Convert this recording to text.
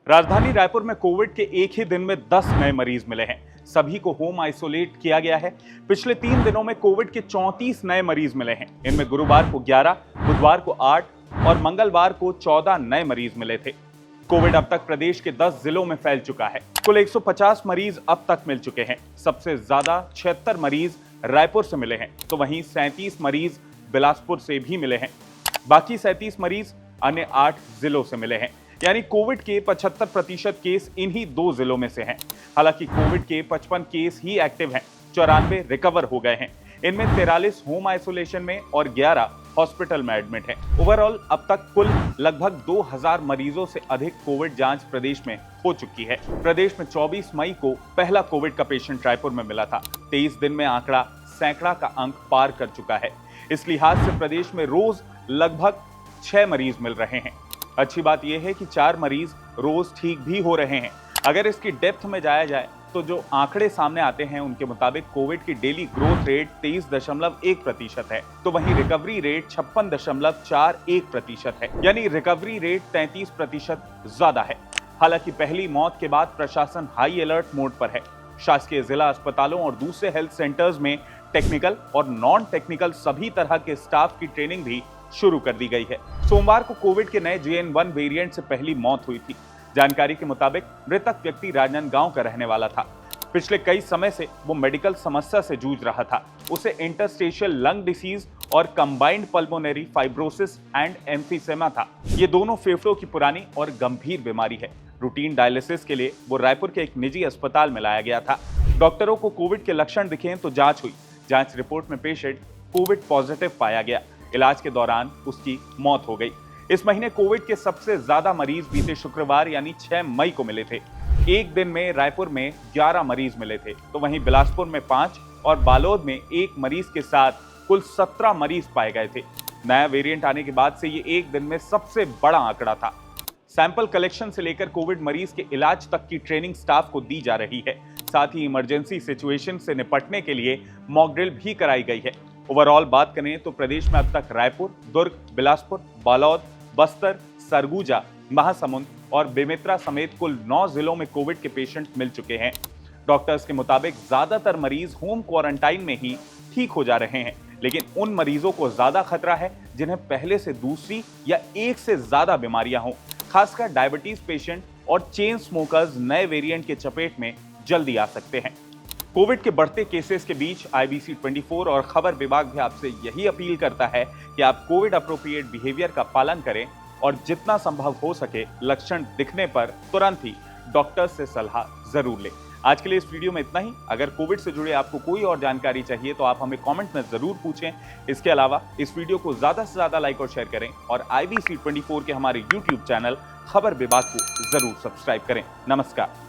राजधानी रायपुर में कोविड के एक ही दिन में 10 नए मरीज मिले हैं। सभी को होम आइसोलेट किया गया है। पिछले 3 दिनों में कोविड के 34 नए मरीज मिले हैं। इनमें गुरुवार को 11, बुधवार को 8 और मंगलवार को 14 नए मरीज मिले थे। कोविड अब तक प्रदेश के 10 जिलों में फैल चुका है। कुल 150 मरीज अब तक मिल चुके हैं। सबसे ज्यादा 76 मरीज रायपुर से मिले हैं, तो वहीं 37 मरीज बिलासपुर से भी मिले हैं। बाकी 37 मरीज अन्य 8 जिलों से मिले हैं। यानी कोविड के 75% केस इन्हीं 2 जिलों में से हैं। हालांकि कोविड के 55 केस ही एक्टिव हैं, 94 रिकवर हो गए हैं। इनमें 43 होम आइसोलेशन में और 11 हॉस्पिटल में एडमिट हैं। ओवरऑल अब तक कुल लगभग 2000 मरीजों से अधिक कोविड जांच प्रदेश में हो चुकी है। प्रदेश में 24 मई को पहला कोविड का पेशेंट रायपुर में मिला था। 23 दिन में आंकड़ा सैकड़ा का अंक पार कर चुका है। इस लिहाज से प्रदेश में रोज लगभग 6 मरीज मिल रहे हैं। अच्छी बात यह है कि 4 मरीज रोज ठीक भी हो रहे हैं। अगर इसकी डेप्थ में जाया जाए तो जो आंकड़े सामने आते हैं उनके मुताबिक कोविड की डेली ग्रोथ रेट 23.1% है, तो वहीं रिकवरी रेट 56.41% है। यानी रिकवरी रेट 33% ज्यादा है। हालांकि पहली मौत के बाद प्रशासन हाई अलर्ट मोड पर है। शासकीय जिला अस्पतालों और दूसरे हेल्थ सेंटर्स में टेक्निकल और नॉन टेक्निकल सभी तरह के स्टाफ की ट्रेनिंग भी शुरू कर दी गई है। सोमवार को कोविड के नए JN.1 वेरिएंट से पहली मौत हुई थी। जानकारी के मुताबिक मृतक व्यक्ति राजनांदगांव का रहने वाला था। पिछले कई समय से वो मेडिकल समस्या से जूझ रहा था। उसे इंटरस्टिशियल लंग डिसीज और कंबाइंड पल्मोनरी फाइब्रोसिस एंड एम्फीसेमा था। ये दोनों फेफड़ों की पुरानी और गंभीर बीमारी है। रूटीन डायलिसिस के लिए वो रायपुर के एक निजी अस्पताल में लाया गया था। डॉक्टरों को कोविड के लक्षण दिखे तो जांच हुई। जांच रिपोर्ट में पेशेंट कोविड पॉजिटिव पाया गया। इलाज के दौरान उसकी मौत हो गई। इस महीने कोविड के सबसे ज्यादा मरीज बीते शुक्रवार यानी 6 मई को मिले थे। एक दिन में रायपुर में 11 मरीज मिले थे, तो वहीं बिलासपुर में 5 और बालोद में 1 मरीज के साथ कुल 17 मरीज पाए गए थे। नया वेरिएंट आने के बाद से ये एक दिन में सबसे बड़ा आंकड़ा था। सैंपल कलेक्शन से लेकर कोविड मरीज के इलाज तक की ट्रेनिंग स्टाफ को दी जा रही है। साथ ही इमरजेंसी सिचुएशन से निपटने के लिए मॉक ड्रिल भी कराई गई है। ओवरऑल बात करें तो प्रदेश में अब तक रायपुर, दुर्ग, बिलासपुर, बालोद, बस्तर, सरगुजा, महासमुंद और बेमेतरा समेत कुल 9 जिलों में कोविड के पेशेंट मिल चुके हैं। डॉक्टर्स के मुताबिक ज्यादातर मरीज होम क्वारंटाइन में ही ठीक हो जा रहे हैं, लेकिन उन मरीजों को ज्यादा खतरा है जिन्हें पहले से दूसरी या एक से ज्यादा बीमारियां हों। खासकर डायबिटीज पेशेंट और चेन स्मोकर्स नए वेरिएंट के चपेट में जल्दी आ सकते हैं। कोविड के बढ़ते केसेस के बीच IBC 24 और खबर विभाग भी आपसे यही अपील करता है कि आप कोविड अप्रोप्रिएट बिहेवियर का पालन करें और जितना संभव हो सके लक्षण दिखने पर तुरंत ही डॉक्टर से सलाह जरूर लें। आज के लिए इस वीडियो में इतना ही। अगर कोविड से जुड़े आपको कोई और जानकारी चाहिए तो आप हमें कमेंट में जरूर पूछें। इसके अलावा इस वीडियो को ज्यादा से ज्यादा लाइक और शेयर करें और IBC 24 के हमारे YouTube चैनल खबर विभाग को जरूर सब्सक्राइब करें। नमस्कार।